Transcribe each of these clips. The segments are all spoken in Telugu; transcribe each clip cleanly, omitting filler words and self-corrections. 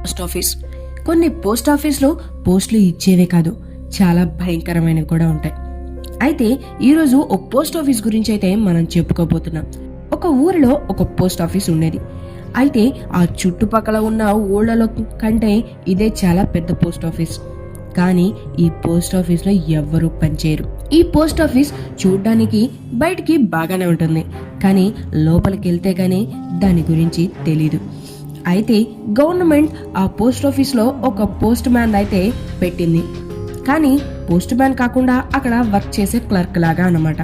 Post office. కొన్ని పోస్ట్ ఆఫీస్లో పోస్టులు ఇచ్చేవే కాదు, చాలా భయంకరమైనవి కూడా ఉంటాయి. అయితే ఈరోజు ఒక పోస్ట్ ఆఫీస్ గురించి అయితే మనం చెప్పుకోబోతున్నాం. ఒక ఊరిలో ఒక పోస్ట్ ఆఫీస్ ఉండేది. అయితే ఆ చుట్టుపక్కల ఉన్న ఊళ్ళలో కంటే ఇదే చాలా పెద్ద పోస్ట్ ఆఫీస్. కానీ ఈ పోస్ట్ ఆఫీస్లో ఎవ్వరూ పనిచేయరు. ఈ పోస్ట్ ఆఫీస్ చూడ్డానికి బయటికి బాగానే ఉంటుంది, కానీ లోపలికి వెళ్తే గానీ దాని గురించి తెలీదు. అయితే గవర్నమెంట్ ఆ పోస్ట్ ఆఫీస్లో ఒక పోస్ట్ మ్యాన్ అయితే పెట్టింది. కానీ పోస్ట్ మ్యాన్ కాకుండా అక్కడ వర్క్ చేసే క్లర్క్ లాగా అన్నమాట.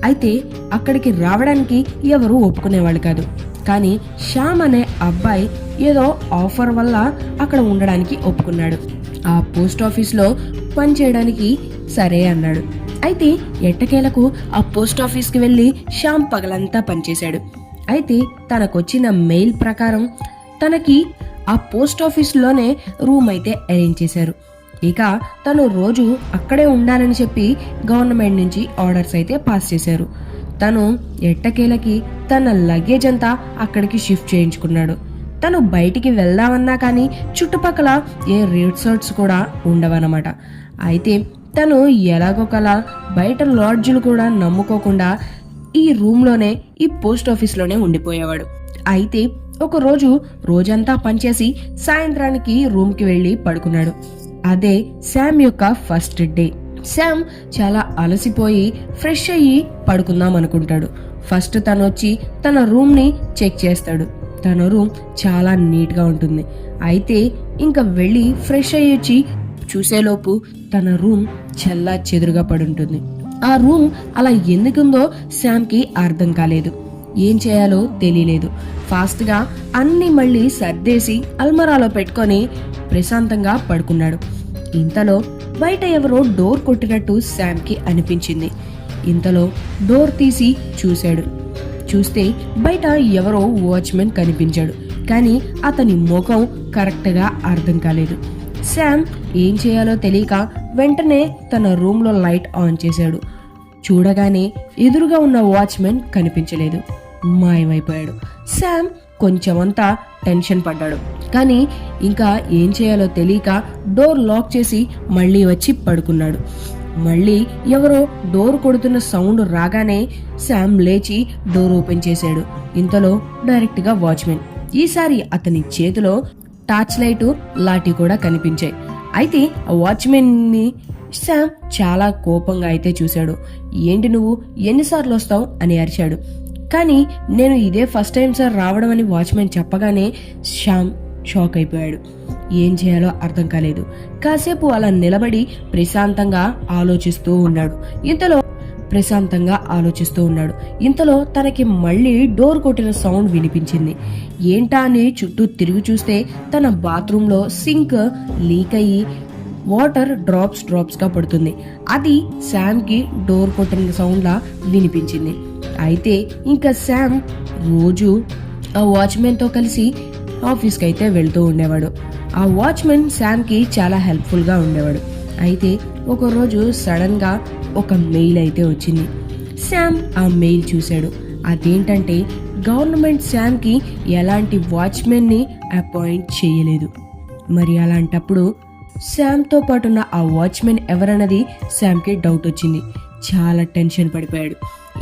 అయితే అక్కడికి రావడానికి ఎవరు ఒప్పుకునేవాళ్ళు కాదు. కానీ శ్యామ్ అనే అబ్బాయి ఏదో ఆఫర్ వల్ల అక్కడ ఉండడానికి ఒప్పుకున్నాడు. ఆ పోస్ట్ ఆఫీస్లో పని చేయడానికి సరే అన్నాడు. అయితే ఎట్టకేలకు ఆ పోస్ట్ ఆఫీస్కి వెళ్ళి శ్యామ్ పగలంతా పనిచేశాడు. అయితే తనకొచ్చిన మెయిల్ ప్రకారం తనకి ఆ పోస్ట్ ఆఫీస్లోనే రూమ్ అయితే అరేంజ్ చేశారు. ఇక తను రోజు అక్కడే ఉండాలని చెప్పి గవర్నమెంట్ నుంచి ఆర్డర్స్ అయితే పాస్ చేశారు. తను ఎట్టకేలకి తన లగేజ్ అంతా అక్కడికి షిఫ్ట్ చేయించుకున్నాడు. తను బయటికి వెళ్దామన్నా కానీ చుట్టుపక్కల ఏ రిసార్ట్స్ కూడా ఉండవన్నమాట. అయితే తను ఎలాగోకలా బయట లాడ్జులు కూడా నమ్ముకోకుండా ఈ రూమ్లోనే, ఈ పోస్ట్ ఆఫీస్లోనే ఉండిపోయేవాడు. అయితే ఒక రోజంతా పనిచేసి సాయంత్రానికి రూమ్కి వెళ్ళి పడుకున్నాడు. అదే శామ్ యొక్క ఫస్ట్ డే. శామ్ చాలా అలసిపోయి ఫ్రెష్ అయ్యి పడుకుందాం అనుకుంటాడు. ఫస్ట్ తను వచ్చి తన రూమ్ ని చెక్ చేస్తాడు. తన రూమ్ చాలా నీట్ గా ఉంటుంది. అయితే ఇంకా వెళ్ళి ఫ్రెష్ అయ్యి వచ్చి చూసేలోపు తన రూమ్ చల్లా చెదురుగా పడుంటుంది. ఆ రూమ్ అలా ఎందుకుందో శామ్ కి అర్థం కాలేదు. ఏం చేయాలో తెలియలేదు. ఫాస్ట్ గా అన్ని మళ్ళీ సర్దేసి అల్మరాలో పెట్టుకొని ప్రశాంతంగా పడుకున్నాడు. ఇంతలో బయట ఎవరో డోర్ కొట్టినట్టు శామ్ కి అనిపించింది. ఇంతలో డోర్ తీసి చూశాడు. చూస్తే బయట ఎవరో వాచ్మెన్ కనిపించాడు. కానీ అతని ముఖం కరెక్ట్ గా అర్థం కాలేదు. శామ్ ఏం చేయాలో తెలియక వెంటనే తన రూమ్ లో లైట్ ఆన్ చేశాడు. చూడగానే ఎదురుగా ఉన్న వాచ్మెన్ కనిపించలేదు, మాయమైపోయాడు. శామ్ కొంచెమంతా టెన్షన్ పడ్డాడు. కానీ ఇంకా ఏం చేయాలో తెలియక డోర్ లాక్ చేసి మళ్ళీ వచ్చి పడుకున్నాడు. మళ్ళీ ఎవరో డోర్ కొడుతున్న సౌండ్ రాగానే శామ్ లేచి డోర్ ఓపెన్ చేశాడు. ఇంతలో డైరెక్ట్ గా వాచ్మెన్. ఈసారి అతని చేతిలో టార్చ్ లైట్, లాఠీ కూడా కనిపించాయి. అయితే ఆ వాచ్మెన్ ని శామ్ చాలా కోపంగా అయితే చూశాడు. ఏంటి నువ్వు ఎన్నిసార్లు వస్తావు అని అరిచాడు. కానీ నేను ఇదే ఫస్ట్ టైం సార్ రావడం అని వాచ్మెన్ చెప్పగానే శ్యామ్ షాక్ అయిపోయాడు. ఏం చేయాలో అర్థం కాలేదు. కాసేపు అలా నిలబడి ప్రశాంతంగా ఆలోచిస్తూ ఉన్నాడు. ఇంతలో తనకి మళ్ళీ డోర్ కొట్టిన సౌండ్ వినిపించింది. ఏంటా అని చుట్టూ తిరిగి చూస్తే తన బాత్రూంలో సింక్ లీక్ అయ్యి వాటర్ డ్రాప్స్ గా పడుతుంది. అది శామ్ కి డోర్ కొట్టిన సౌండ్ లా వినిపించింది. అయితే ఇంకా శామ్ రోజు ఆ వాచ్మెన్ తో కలిసి ఆఫీస్ కి అయితే వెళ్తూ ఉండేవాడు. ఆ వాచ్మెన్ శామ్ కి చాలా హెల్ప్ఫుల్ గా ఉండేవాడు. అయితే ఒక రోజు సడన్ గా ఒక మెయిల్ అయితే వచ్చింది. శామ్ ఆ మెయిల్ చూశాడు. అదేంటంటే గవర్నమెంట్ శామ్ కి ఎలాంటి వాచ్మెన్ ని అపాయింట్ చేయలేదు. మరి అలాంటప్పుడు శామ్ తో పాటున్న ఆ వాచ్మెన్ ఎవరన్నది శామ్ కి డౌట్ వచ్చింది. చాలా టెన్షన్ పడిపోయాడు.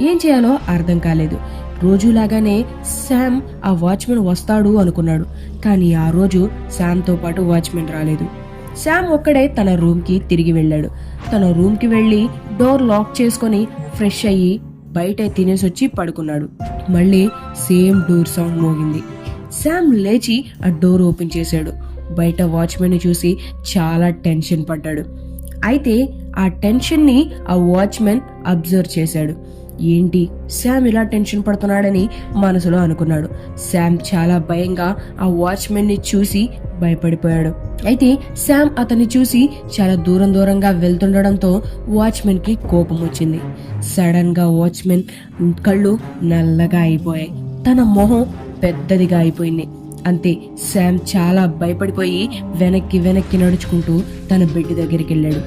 ఏం చేయాలో అర్థం కాలేదు. రోజులాగానే శామ్ ఆ వాచ్మెన్ వస్తాడు అనుకున్నాడు. కానీ ఆ రోజు శామ్ తో పాటు వాచ్మెన్ రాలేదు. శామ్ ఒక్కడే తన రూమ్ కి తిరిగి వెళ్ళాడు. తన రూమ్ కి వెళ్లి డోర్ లాక్ చేసుకుని ఫ్రెష్ అయ్యి బయట తినేసి వచ్చి పడుకున్నాడు. మళ్ళీ సేమ్ డోర్ సౌండ్ మోగింది. శామ్ లేచి ఆ డోర్ ఓపెన్ చేశాడు. బయట వాచ్మెన్ ని చూసి చాలా టెన్షన్ పడ్డాడు. అయితే ఆ టెన్షన్ ని ఆ వాచ్మెన్ అబ్జర్వ్ చేశాడు. ఏంటి శామ్ ఇలా టెన్షన్ పడుతున్నాడని మనసులో అనుకున్నాడు. శామ్ చాలా భయంగా ఆ వాచ్మెన్ ని చూసి భయపడిపోయాడు. అయితే శామ్ అతన్ని చూసి చాలా దూరంగా వెళ్తుండడంతో వాచ్మెన్ కి కోపం వచ్చింది. సడన్ గా వాచ్మెన్ కళ్ళు నల్లగా అయిపోయాయి. తన మొహం పెద్దదిగా అయిపోయింది. అంతే, శామ్ చాలా భయపడిపోయి వెనక్కి నడుచుకుంటూ తన బెడ్ దగ్గరికి వెళ్ళాడు.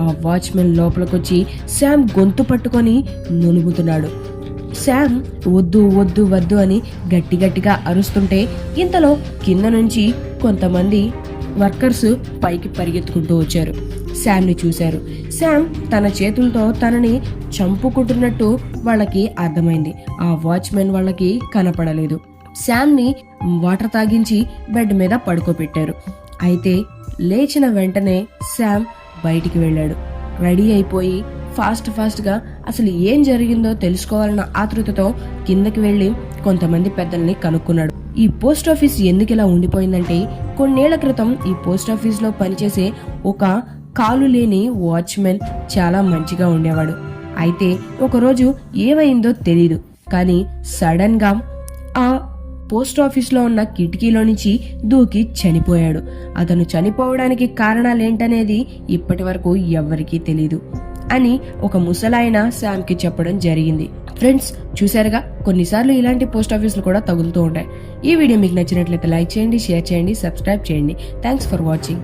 ఆ వాచ్మెన్ లోపలికొచ్చి శామ్ గొంతు పట్టుకొని నులుముతున్నాడు. శామ్ వద్దు వద్దు వద్దు అని గట్టిగా అరుస్తుంటే ఇంతలో కింద నుంచి కొంతమంది వర్కర్స్ పైకి పరిగెత్తుకుంటూ వచ్చారు. శామ్ని చూశారు. శామ్ తన చేతులతో తనని చంపుకుంటున్నట్టు వాళ్ళకి అర్థమైంది. ఆ వాచ్మెన్ వాళ్ళకి కనపడలేదు. శామ్ని వాటర్ తాగించి బెడ్ మీద పడుకోబెట్టారు. అయితే లేచిన వెంటనే శామ్ బయటికి వెళ్ళాడు. రెడీ అయిపోయి ఫాస్ట్గా అసలు ఏం జరిగిందో తెలుసుకోవాలన్న ఆతృతతో కిందకి వెళ్ళి కొంతమంది పెద్దల్ని కనుక్కున్నాడు. ఈ పోస్ట్ ఆఫీస్ ఎందుకు ఇలా ఉండిపోయిందంటే, కొన్నేళ్ల క్రితం ఈ పోస్ట్ ఆఫీస్ లో పనిచేసే ఒక కాలు లేని వాచ్మెన్ చాలా మంచిగా ఉండేవాడు. అయితే ఒకరోజు ఏమైందో తెలీదు, కానీ సడన్ గా ఆ పోస్ట్ ఆఫీస్ లో ఉన్న కిటికీలో నుంచి దూకి చనిపోయాడు. అతను చనిపోవడానికి కారణాలేంటనేది ఇప్పటి వరకు ఎవ్వరికీ తెలీదు అని ఒక ముసలాయన శామ్ కి చెప్పడం జరిగింది. ఫ్రెండ్స్, చూసారుగా, కొన్నిసార్లు ఇలాంటి పోస్ట్ ఆఫీసులు కూడా తగులుతూ ఉంటాయి. ఈ వీడియో మీకు నచ్చినట్లయితే లైక్ చేయండి, షేర్ చేయండి, సబ్స్క్రైబ్ చేయండి. Thanks for watching.